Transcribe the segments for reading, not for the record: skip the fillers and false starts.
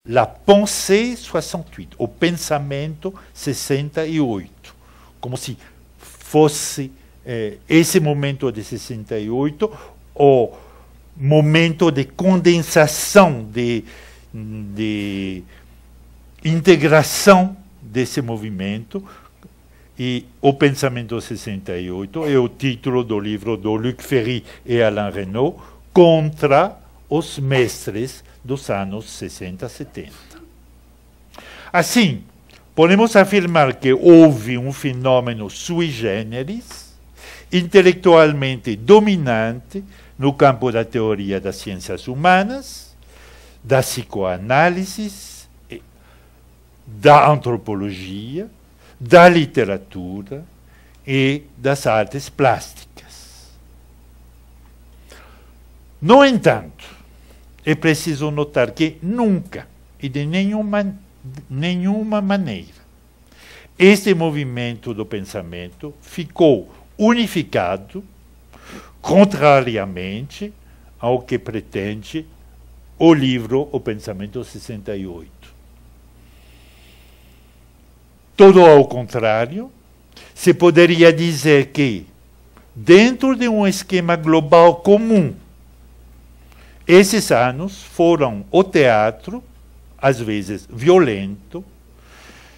la pensée 68, o pensamento 68, como se fosse esse momento de 68 o momento de condensação, de integração desse movimento. E o pensamento 68 é o título do livro do Luc Ferry e Alain Renaud contra os mestres dos anos 60 e 70. Assim, podemos afirmar que houve um fenômeno sui generis, intelectualmente dominante no campo da teoria das ciências humanas, da psicoanálise, da antropologia, da literatura e das artes plásticas. No entanto, é preciso notar que nunca e de nenhuma maneira este movimento do pensamento ficou unificado, contrariamente ao que pretende o livro O Pensamento 68. Todo ao contrário, se poderia dizer que, dentro de um esquema global comum, esses anos foram o teatro, às vezes violento,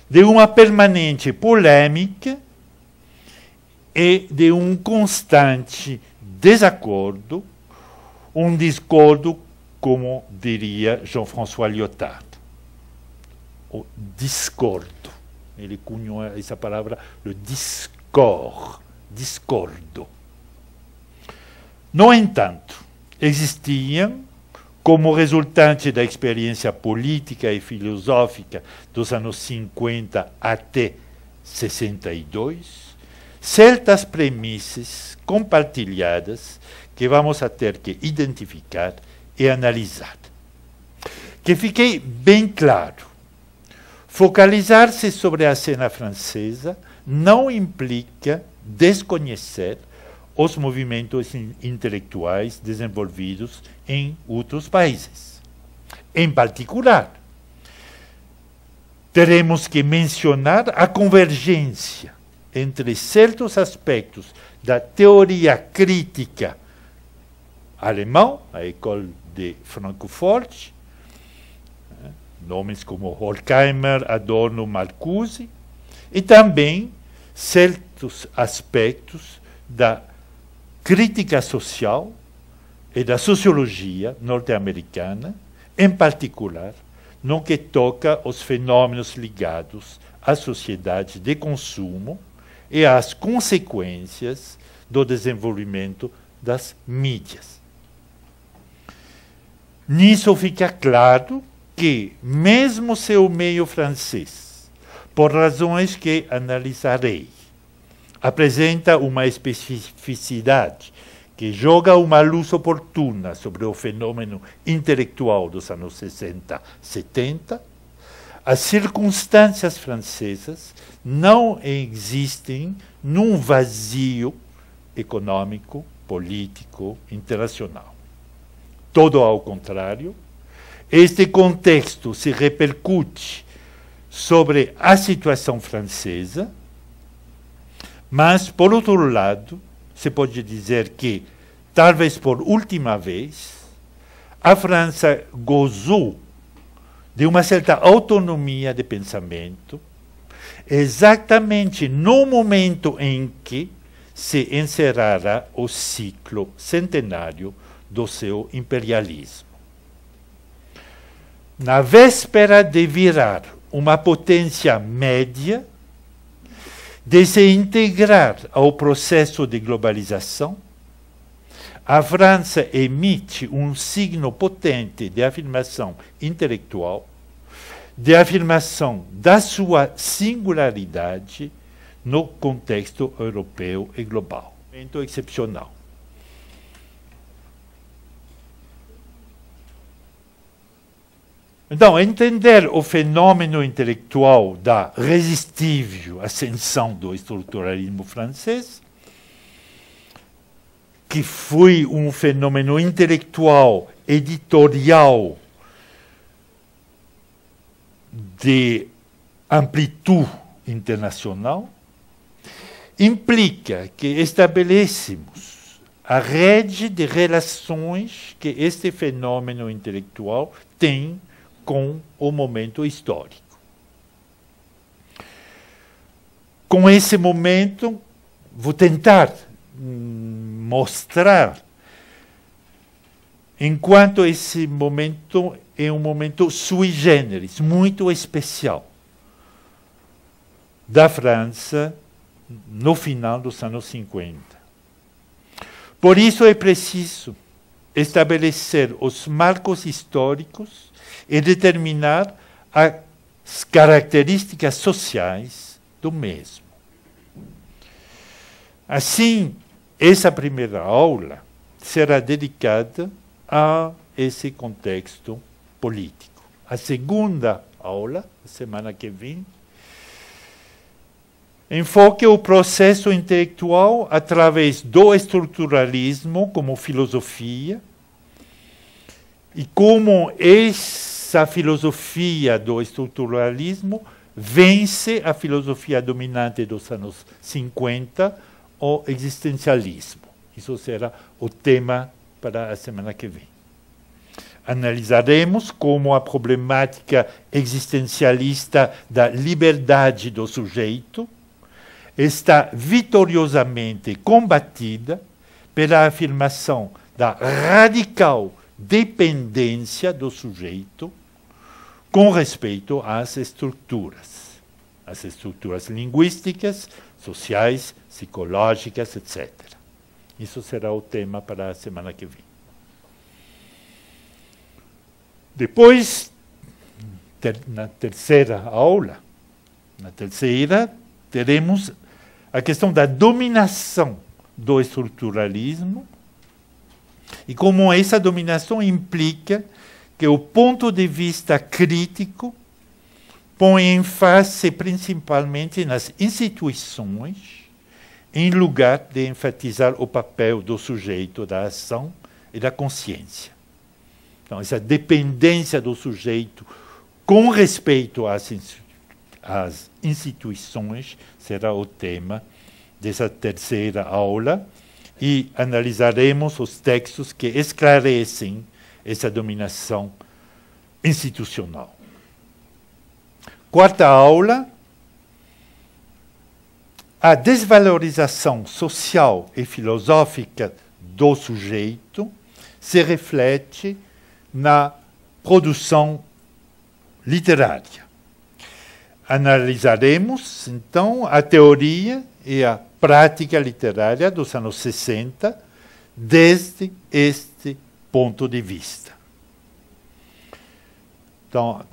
de uma permanente polêmica e de um constante desacordo, um discordo, como diria Jean-François Lyotard, o discordo. Ele cunhou essa palavra, o discordo. No entanto, existiam, como resultante da experiência política e filosófica dos anos 50 até 62, certas premissas compartilhadas que vamos a ter que identificar e analisar. Que fique bem claro, focalizar-se sobre a cena francesa não implica desconhecer os movimentos intelectuais desenvolvidos em outros países. Em particular, teremos que mencionar a convergência entre certos aspectos da teoria crítica alemã, a École de Francfort, nomes como Horkheimer, Adorno, Marcuse, e também certos aspectos da crítica social e da sociologia norte-americana, em particular, no que toca aos fenômenos ligados à sociedade de consumo e às consequências do desenvolvimento das mídias. Nisso fica claro que, mesmo se o meio francês, por razões que analisarei, apresenta uma especificidade que joga uma luz oportuna sobre o fenômeno intelectual dos anos 60, 70, as circunstâncias francesas não existem num vazio econômico, político, internacional. Todo ao contrário, este contexto se repercute sobre a situação francesa, mas, por outro lado, se pode dizer que, talvez por última vez, a França gozou de uma certa autonomia de pensamento, exatamente no momento em que se encerrara o ciclo centenário do seu imperialismo. Na véspera de virar uma potência média, de se integrar ao processo de globalização, a França emite um signo potente de afirmação intelectual, de afirmação da sua singularidade no contexto europeu e global. Momento excepcional. Então, entender o fenômeno intelectual da resistível ascensão do estruturalismo francês, que foi um fenômeno intelectual, editorial, de amplitude internacional, implica que estabelecemos a rede de relações que este fenômeno intelectual tem com o momento histórico. Com esse momento, vou tentar mostrar enquanto esse momento é um momento sui generis, muito especial, da França no final dos anos 50. Por isso é preciso estabelecer os marcos históricos e determinar as características sociais do mesmo. Assim, essa primeira aula será dedicada a esse contexto político. A segunda aula, a semana que vem, enfoca o processo intelectual através do estruturalismo como filosofia e como essa filosofia do estruturalismo vence a filosofia dominante dos anos 50, o existencialismo. Isso será o tema para a semana que vem. Analisaremos como a problemática existencialista da liberdade do sujeito está vitoriosamente combatida pela afirmação da radical dependência do sujeito com respeito às estruturas linguísticas, sociais, psicológicas, etc. Isso será o tema para a semana que vem. Depois, na terceira aula, teremos a questão da dominação do estruturalismo e como essa dominação implica que o ponto de vista crítico põe ênfase principalmente nas instituições, em lugar de enfatizar o papel do sujeito, da ação e da consciência. Então, essa dependência do sujeito com respeito às instituições será o tema dessa terceira aula e analisaremos os textos que esclarecem essa dominação institucional. Quarta aula, a desvalorização social e filosófica do sujeito se reflete na produção literária. Analisaremos, então, a teoria e a prática literária dos anos 60 desde este ponto de vista. Então,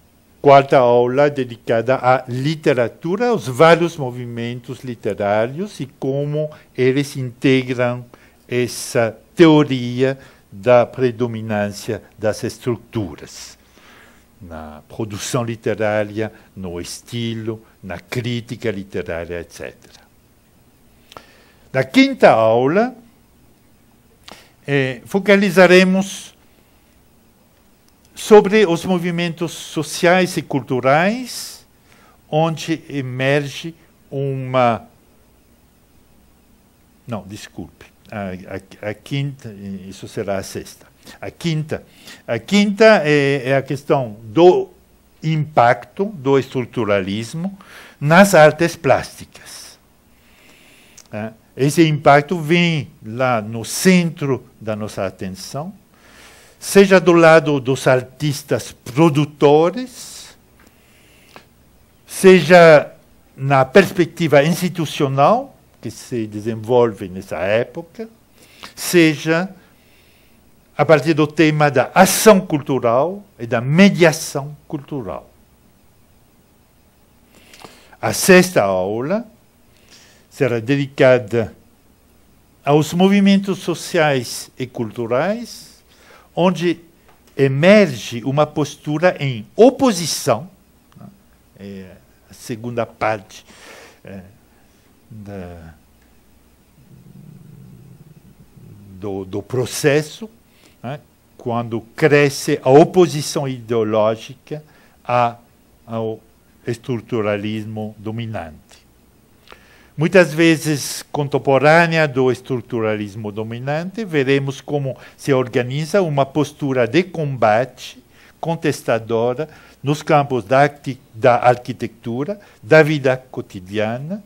quarta aula dedicada à literatura, aos vários movimentos literários e como eles integram essa teoria da predominância das estruturas, na produção literária, no estilo, na crítica literária, etc. Na quinta aula, focalizaremos sobre os movimentos sociais e culturais, onde emerge uma... Não, desculpe. A quinta, isso será a sexta. A quinta é a questão do impacto do estruturalismo nas artes plásticas. Esse impacto vem lá no centro da nossa atenção, seja do lado dos artistas produtores, seja na perspectiva institucional que se desenvolve nessa época, seja a partir do tema da ação cultural e da mediação cultural. A sexta aula será dedicada aos movimentos sociais e culturais, onde emerge uma postura em oposição, é a segunda parte do processo, quando cresce a oposição ideológica ao estruturalismo dominante. Muitas vezes, contemporânea do estruturalismo dominante, veremos como se organiza uma postura de combate contestadora nos campos da arquitetura, da vida cotidiana.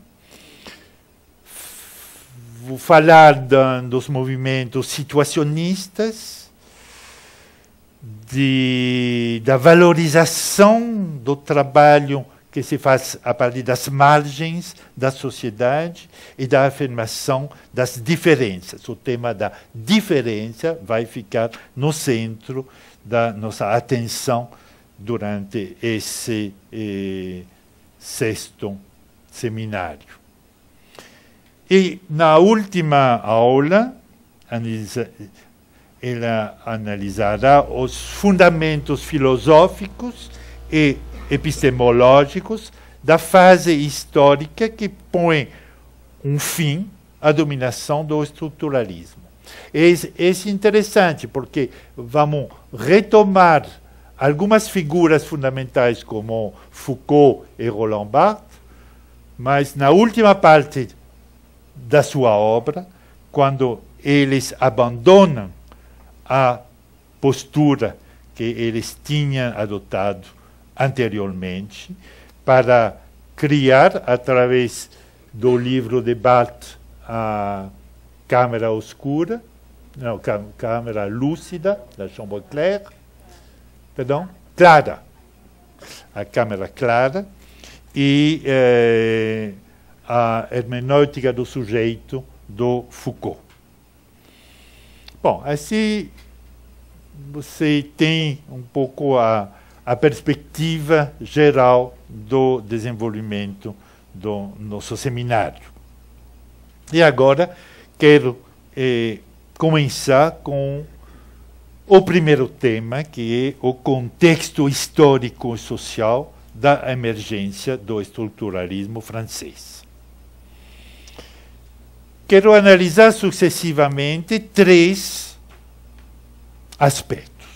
Vou falar dos movimentos situacionistas, da valorização do trabalho que se faz a partir das margens da sociedade e da afirmação das diferenças. O tema da diferença vai ficar no centro da nossa atenção durante esse sexto seminário. E na última aula, ela analisará os fundamentos filosóficos e epistemológicos da fase histórica que põe um fim à dominação do estruturalismo. É interessante porque vamos retomar algumas figuras fundamentais como Foucault e Roland Barthes, mas na última parte da sua obra, quando eles abandonam a postura que eles tinham adotado anteriormente para criar, através do livro de Barthes, a Câmara Oscura, não, Câmara Lúcida, da Chambre Claire, perdão, Clara, a Câmara Clara, e a hermenêutica do sujeito do Foucault. Bom, assim você tem um pouco a perspectiva geral do desenvolvimento do nosso seminário. E agora quero começar com o primeiro tema, que é o contexto histórico e social da emergência do estruturalismo francês. Quero analisar sucessivamente três aspectos.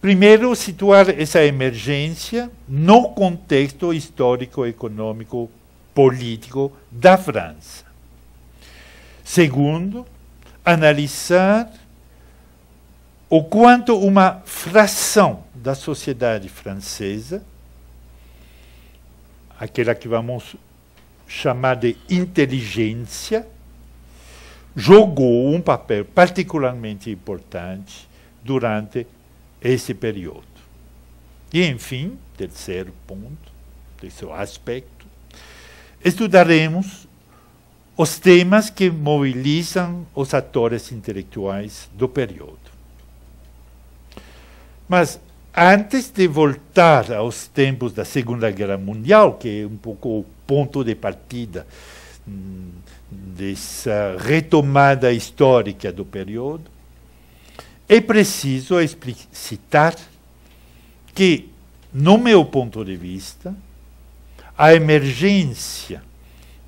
Primeiro, situar essa emergência no contexto histórico, econômico, político da França. Segundo, analisar o quanto uma fração da sociedade francesa, aquela que vamos chamar de inteligência, jogou um papel particularmente importante durante esse período. E, enfim, terceiro ponto, terceiro aspecto, estudaremos os temas que mobilizam os atores intelectuais do período. Mas, antes de voltar aos tempos da Segunda Guerra Mundial, que é um pouco o ponto de partida dessa retomada histórica do período, é preciso explicitar que, no meu ponto de vista, a emergência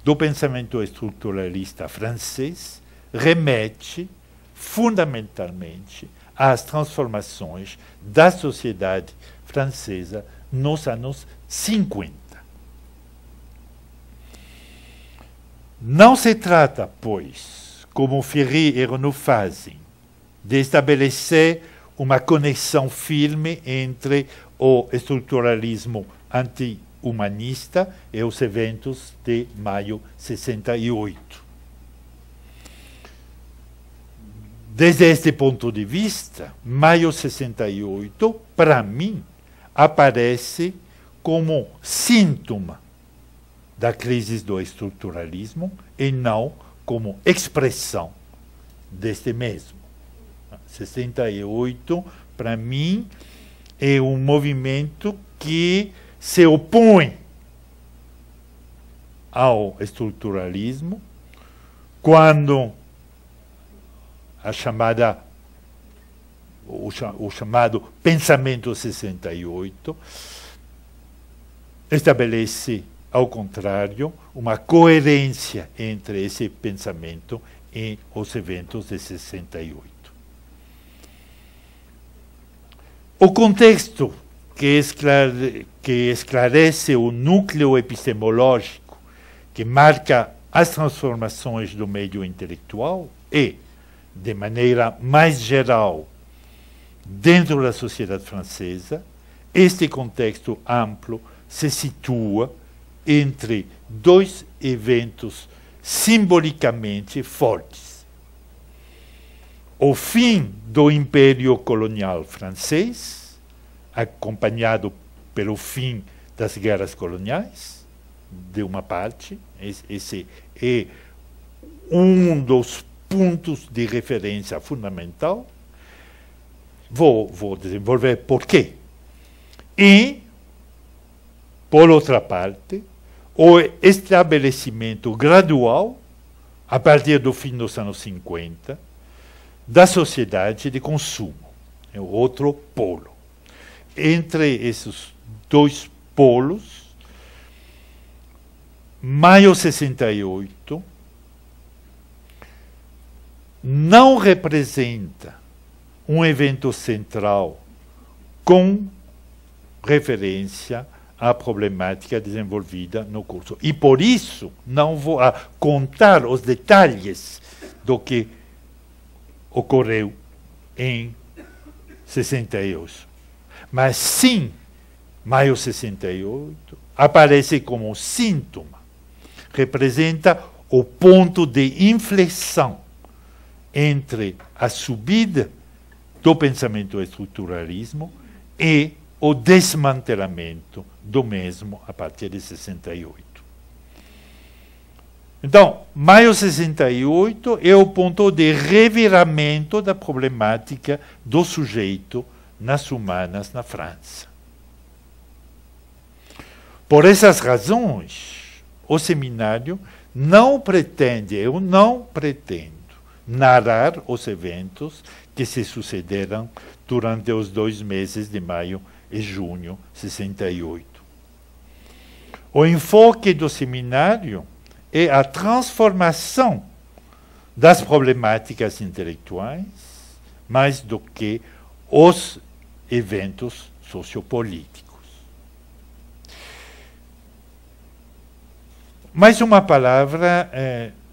do pensamento estruturalista francês remete fundamentalmente às transformações da sociedade francesa nos anos 50. Não se trata, pois, como Ferry e Renaud fazem, de estabelecer uma conexão firme entre o estruturalismo anti-humanista e os eventos de maio 68. Desde este ponto de vista, maio 68, para mim, aparece como síntoma da crise do estruturalismo e não como expressão deste mesmo. 68, para mim, é um movimento que se opõe ao estruturalismo quando o chamado pensamento 68 estabelece, ao contrário, uma coerência entre esse pensamento e os eventos de 68. O contexto que esclarece o núcleo epistemológico que marca as transformações do meio intelectual e, de maneira mais geral, dentro da sociedade francesa, este contexto amplo se situa entre dois eventos simbolicamente fortes. O fim do Império Colonial francês, acompanhado pelo fim das guerras coloniais, de uma parte, esse é um dos pontos de referência fundamental. Vou desenvolver por quê. E, por outra parte, o estabelecimento gradual, a partir do fim dos anos 50, da sociedade de consumo. É o outro polo. Entre esses dois polos, maio 68 não representa um evento central com referência à problemática desenvolvida no curso. E por isso não vou contar os detalhes do que ocorreu em 68. Mas sim, maio 68 aparece como um síntoma, representa o ponto de inflexão entre a subida do pensamento estruturalismo e o desmantelamento do mesmo a partir de 68. Então, maio 68 é o ponto de reviramento da problemática do sujeito nas humanas na França. Por essas razões, o seminário não pretende, eu não pretendo, narrar os eventos que se sucederam durante os 2 meses de maio e junho de 68. O enfoque do seminário é a transformação das problemáticas intelectuais, mais do que os eventos sociopolíticos. Mais uma palavra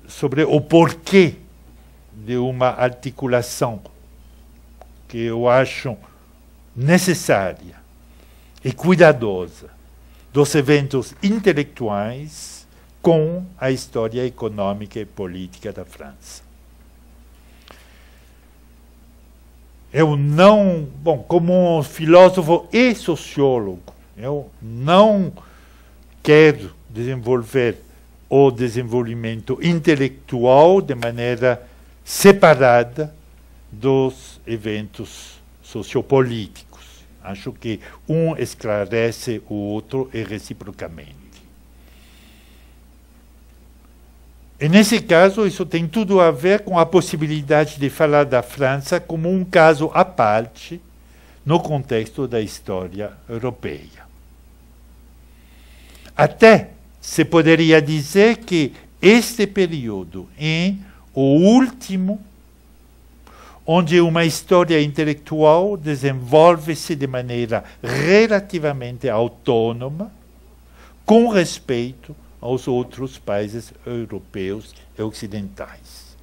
sobre o porquê de uma articulação que eu acho necessária e cuidadosa dos eventos intelectuais com a história econômica e política da França. Eu não, como filósofo e sociólogo, eu não quero desenvolver o desenvolvimento intelectual de maneira separada dos eventos sociopolíticos. Acho que um esclarece o outro e reciprocamente. E nesse caso, isso tem tudo a ver com a possibilidade de falar da França como um caso à parte no contexto da história europeia. Até se poderia dizer que este período é o último onde uma história intelectual desenvolve-se de maneira relativamente autônoma, com respeito aos outros países europeus e ocidentais.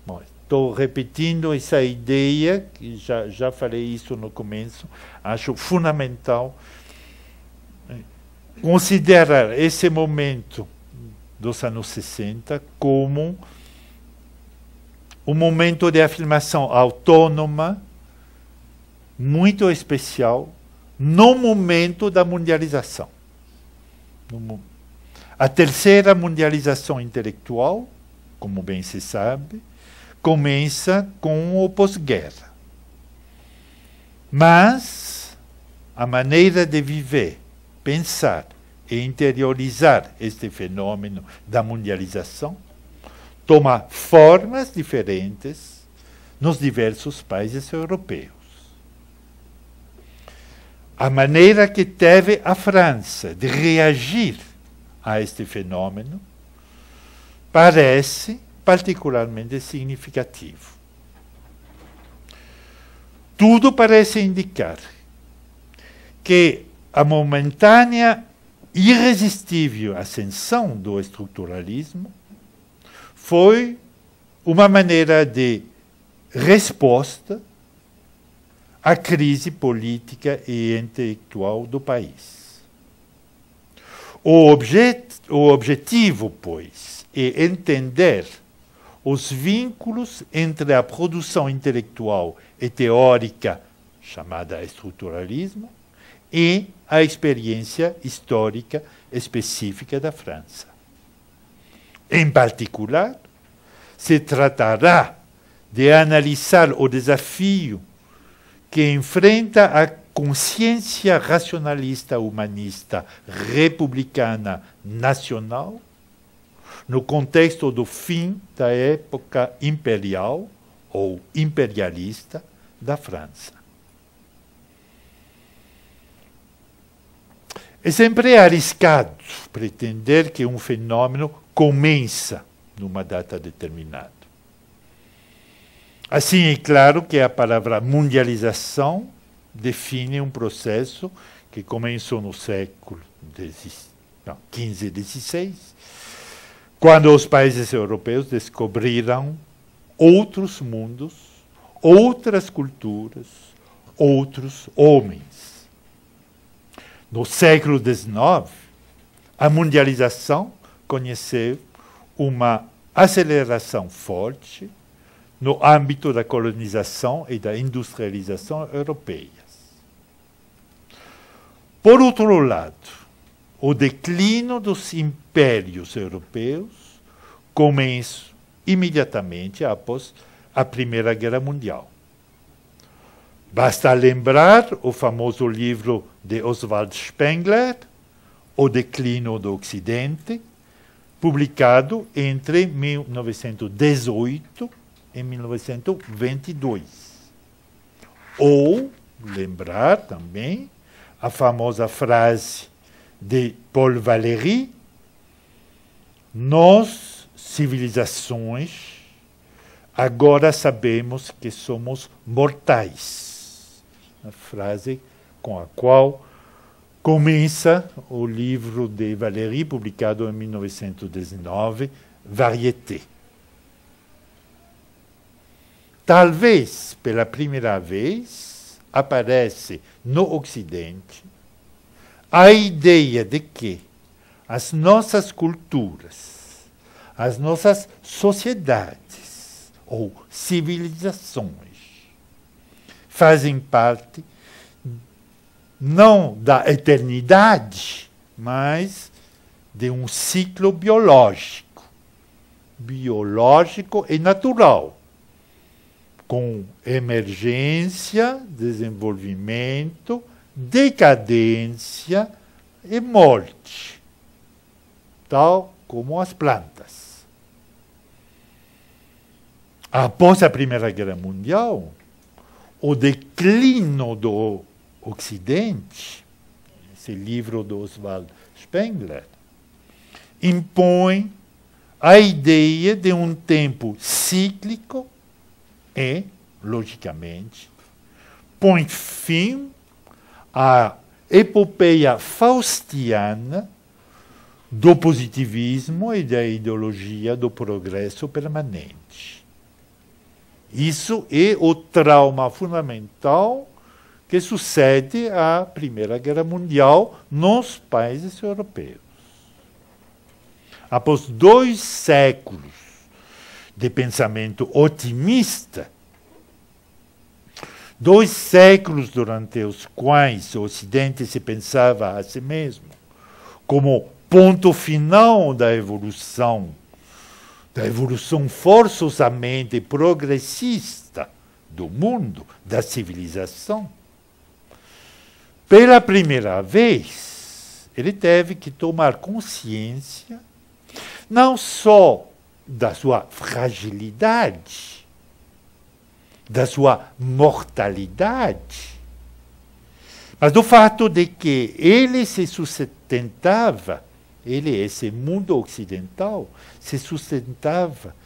Bom, estou repetindo essa ideia, que já falei isso no começo, acho fundamental considerar esse momento dos anos 60 como um momento de afirmação autônoma, muito especial, no momento da mundialização. A terceira mundialização intelectual, como bem se sabe, começa com o pós-guerra. Mas a maneira de viver, pensar e interiorizar este fenômeno da mundialização toma formas diferentes nos diversos países europeus. A maneira que teve a França de reagir a este fenômeno parece particularmente significativo. Tudo parece indicar que a momentânea, irresistível ascensão do estruturalismo foi uma maneira de resposta à crise política e intelectual do país. O objetivo, pois, é entender os vínculos entre a produção intelectual e teórica, chamada estruturalismo, e a experiência histórica específica da França. Em particular, se tratará de analisar o desafio que enfrenta a consciência racionalista humanista republicana nacional no contexto do fim da época imperial ou imperialista da França. É sempre arriscado pretender que um fenômeno começa numa data determinada. Assim, é claro que a palavra mundialização define um processo que começou no século XV e XVI, quando os países europeus descobriram outros mundos, outras culturas, outros homens. No século XIX, a mundialização conheceu uma aceleração forte no âmbito da colonização e da industrialização europeias. Por outro lado, o declínio dos impérios europeus começa imediatamente após a Primeira Guerra Mundial. Basta lembrar o famoso livro de Oswald Spengler, O Declínio do Ocidente, publicado entre 1918 e 1922. Ou lembrar também a famosa frase de Paul Valéry: nós, civilizações, agora sabemos que somos mortais. A frase com a qual começa o livro de Valéry, publicado em 1919, Variété. Talvez, pela primeira vez, aparece no Ocidente a ideia de que as nossas culturas, as nossas sociedades ou civilizações fazem parte não da eternidade, mas de um ciclo biológico e natural, com emergência, desenvolvimento, decadência e morte, tal como as plantas. Após a Primeira Guerra Mundial, o declínio do Ocidente, esse livro do Oswald Spengler, impõe a ideia de um tempo cíclico e, logicamente, põe fim à epopeia faustiana do positivismo e da ideologia do progresso permanente. Isso é o trauma fundamental que sucede à Primeira Guerra Mundial nos países europeus. Após 2 séculos de pensamento otimista, 2 séculos durante os quais o Ocidente se pensava a si mesmo como ponto final da evolução forçosamente progressista do mundo, da civilização, pela primeira vez, ele teve que tomar consciência não só da sua fragilidade, da sua mortalidade, mas do fato de que ele se sustentava, esse mundo ocidental, se sustentava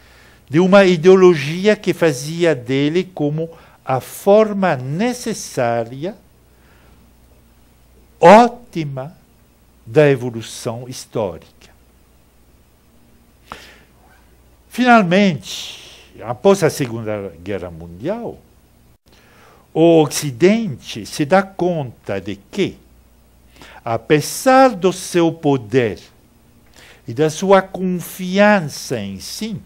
de uma ideologia que fazia dele como a forma necessária ótima da evolução histórica. Finalmente, após a Segunda Guerra Mundial, o Ocidente se dá conta de que, apesar do seu poder e da sua confiança em si,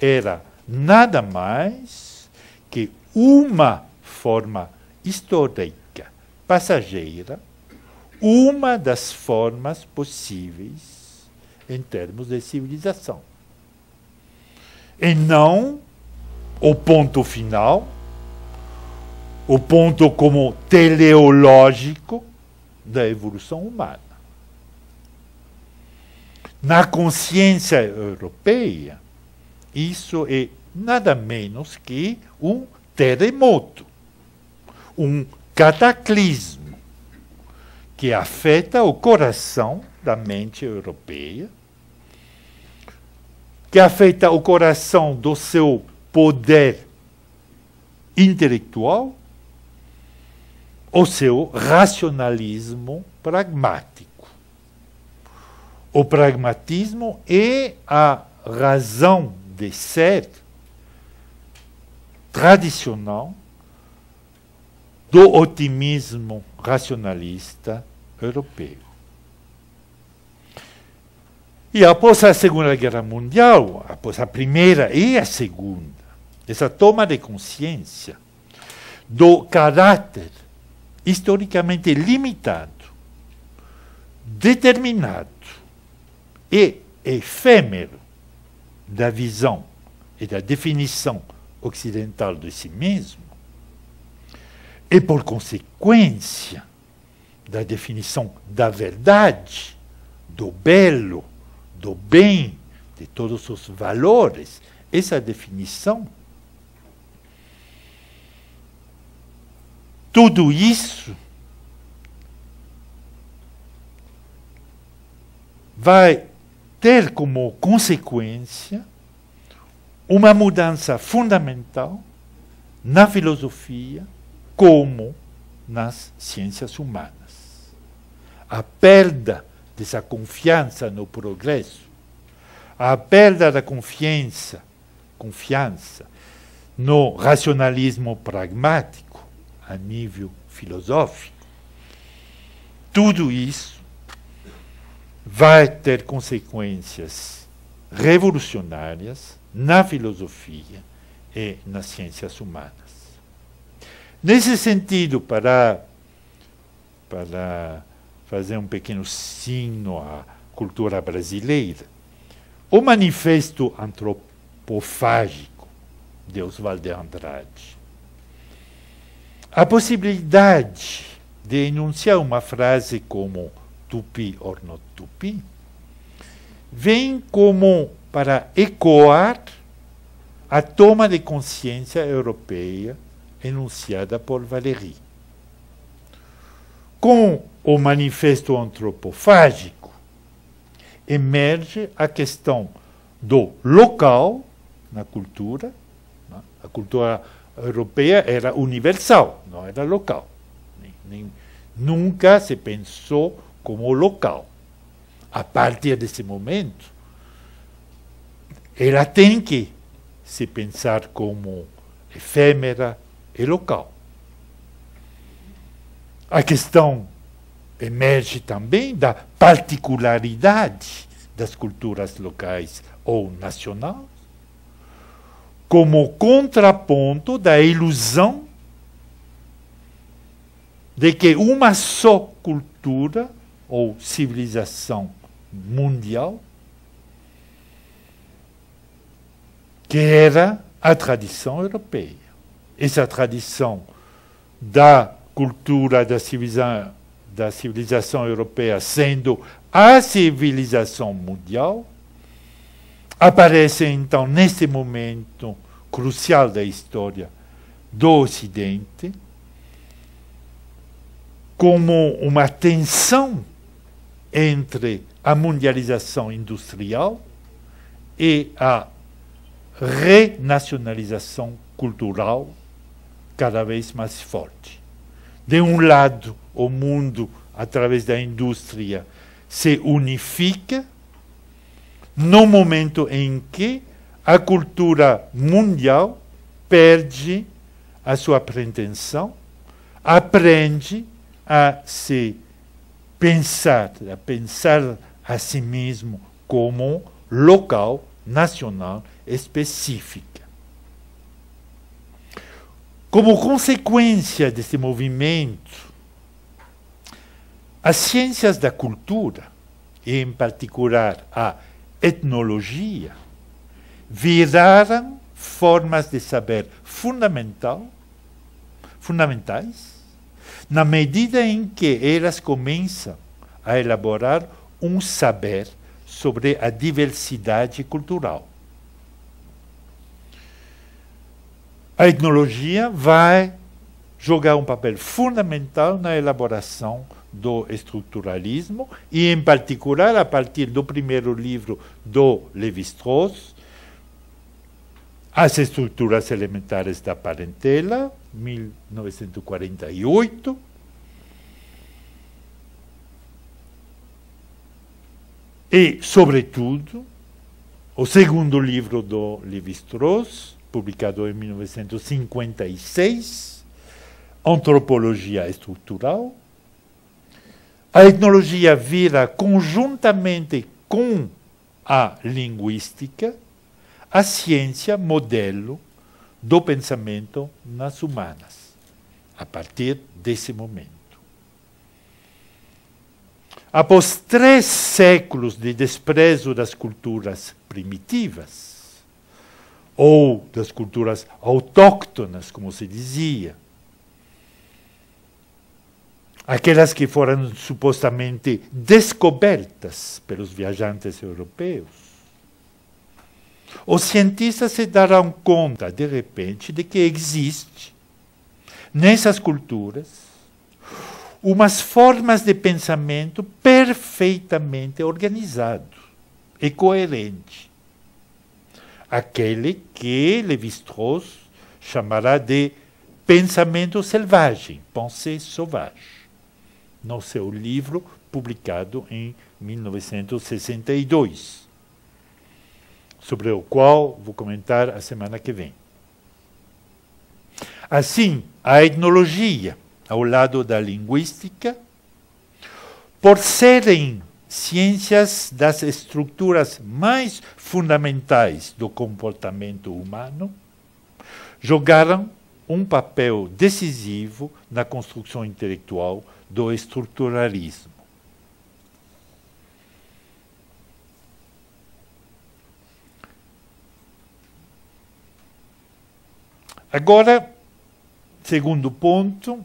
era nada mais que uma forma histórica passageira, uma das formas possíveis em termos de civilização. E não o ponto final, o ponto como teleológico da evolução humana. Na consciência europeia, isso é nada menos que um terremoto, um cataclismo que afeta o coração da mente europeia, que afeta o coração do seu poder intelectual, o seu racionalismo pragmático. O pragmatismo é a razão de ser tradicional do otimismo racionalista europeu. E após a Segunda Guerra Mundial, após a Primeira e a Segunda, essa toma de consciência do caráter historicamente limitado, determinado e efêmero da visão e da definição ocidental de si mesmo, e por consequência da definição da verdade, do belo, do bem, de todos os valores, essa definição, tudo isso vai ter como consequência uma mudança fundamental na filosofia como nas ciências humanas. A perda dessa confiança no progresso, a perda da confiança no racionalismo pragmático a nível filosófico, tudo isso vai ter consequências revolucionárias na filosofia e nas ciências humanas. Nesse sentido, para fazer um pequeno sino à cultura brasileira, o Manifesto Antropofágico de Oswald de Andrade, a possibilidade de enunciar uma frase como Tupi or not Tupi, vem como para ecoar a toma de consciência europeia enunciada por Valéry. Com o Manifesto Antropofágico, emerge a questão do local na cultura. A cultura europeia era universal, não era local. Nunca se pensou como local. A partir desse momento, ela tem que se pensar como efêmera e local. A questão emerge também da particularidade das culturas locais ou nacionais, como contraponto da ilusão de que uma só cultura ou civilização mundial, que era a tradição europeia. Essa tradição da cultura da civilização europeia sendo a civilização mundial, aparece então nesse momento crucial da história do Ocidente como uma tensão entre a mundialização industrial e a renacionalização cultural cada vez mais forte. De um lado, o mundo através da indústria se unifica, no momento em que a cultura mundial perde a sua pretensão, aprende a se pensar, a si mesmo como local, nacional, específica. Como consequência desse movimento, as ciências da cultura, e em particular a etnologia, viraram formas de saber fundamentais, na medida em que elas começam a elaborar um saber sobre a diversidade cultural. A etnologia vai jogar um papel fundamental na elaboração do estruturalismo e, em particular, a partir do primeiro livro do Lévi-Strauss, As Estruturas Elementares da Parentela, 1948, e, sobretudo, o segundo livro do Lévi-Strauss, publicado em 1956, Antropologia Estrutural. A etnologia vira, conjuntamente com a linguística, a ciência modelo do pensamento nas humanas, a partir desse momento. Após 3 séculos de desprezo das culturas primitivas, ou das culturas autóctonas, como se dizia, aquelas que foram supostamente descobertas pelos viajantes europeus, os cientistas se darão conta, de repente, de que existe, nessas culturas, umas formas de pensamento perfeitamente organizado e coerente. Aquele que Lévi-Strauss chamará de pensamento selvagem, pensée sauvage, no seu livro publicado em 1962, sobre o qual vou comentar a semana que vem. Assim, a etnologia, ao lado da linguística, por serem ciências das estruturas mais fundamentais do comportamento humano, jogaram um papel decisivo na construção intelectual do estruturalismo. Agora, segundo ponto,